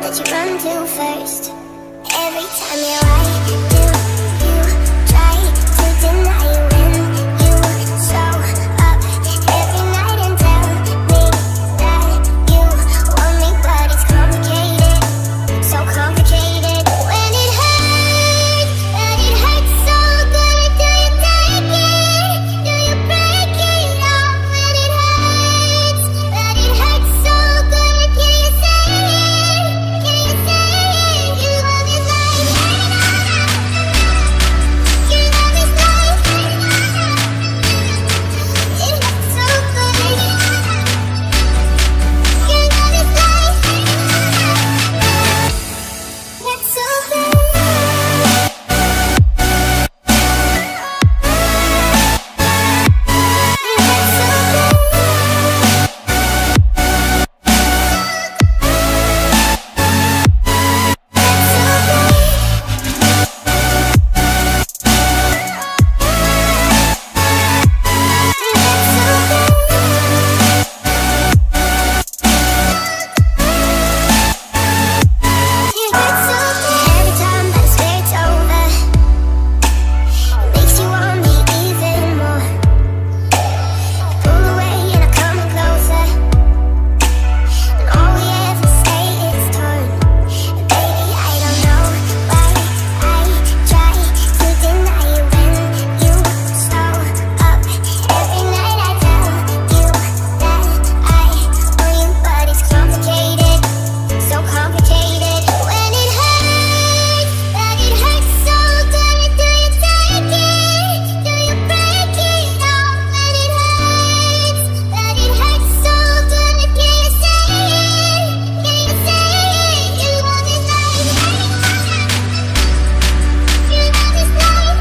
that you run to first. Every time you're right, do you try to deny when you show up every night and tell me that you want me, but it's complicated, so complicated. When it hurts, but it hurts so good, do you take it? Do you break it off? When it hurts, but it hurts so good, can you say it? Can you say it? Your love is like your love is like it hurts so good. Your love is like hurts so good. Every time that I swear it's over, it makes you want me even more. Pull away and I come closer, and all we ever say is torn. And baby, I don't know why I try to deny you when you show up every night. I tell you that I want you, but it's complicated, so complicated. When it hurts, but it hurts so good, do you take it? Do you break it off? When it hurts, but it hurts so good, can you say it? Can you say it? Your love is like your love is like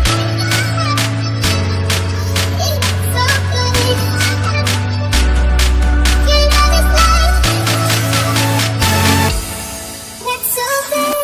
it hurts so good. Your love is like hurts so good.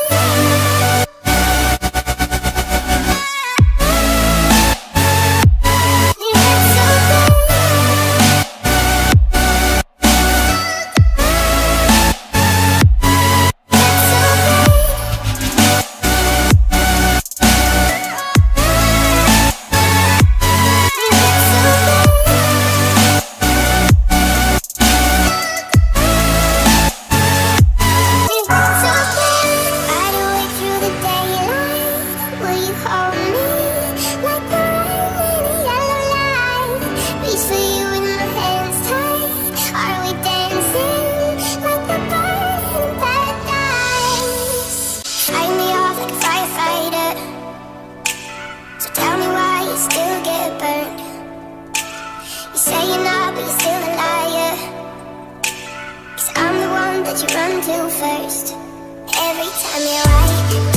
I'd awake through the daylight. Will you hold me like the rain in a yellow light? Reach for you with my hands tight. Are we dancing like the bird in paradise? Fight me off like a firefighter. So tell me why you still get burned. You say you're not, but you're still a liar. 'Cause I'm the one that you run to first. Every time you're right,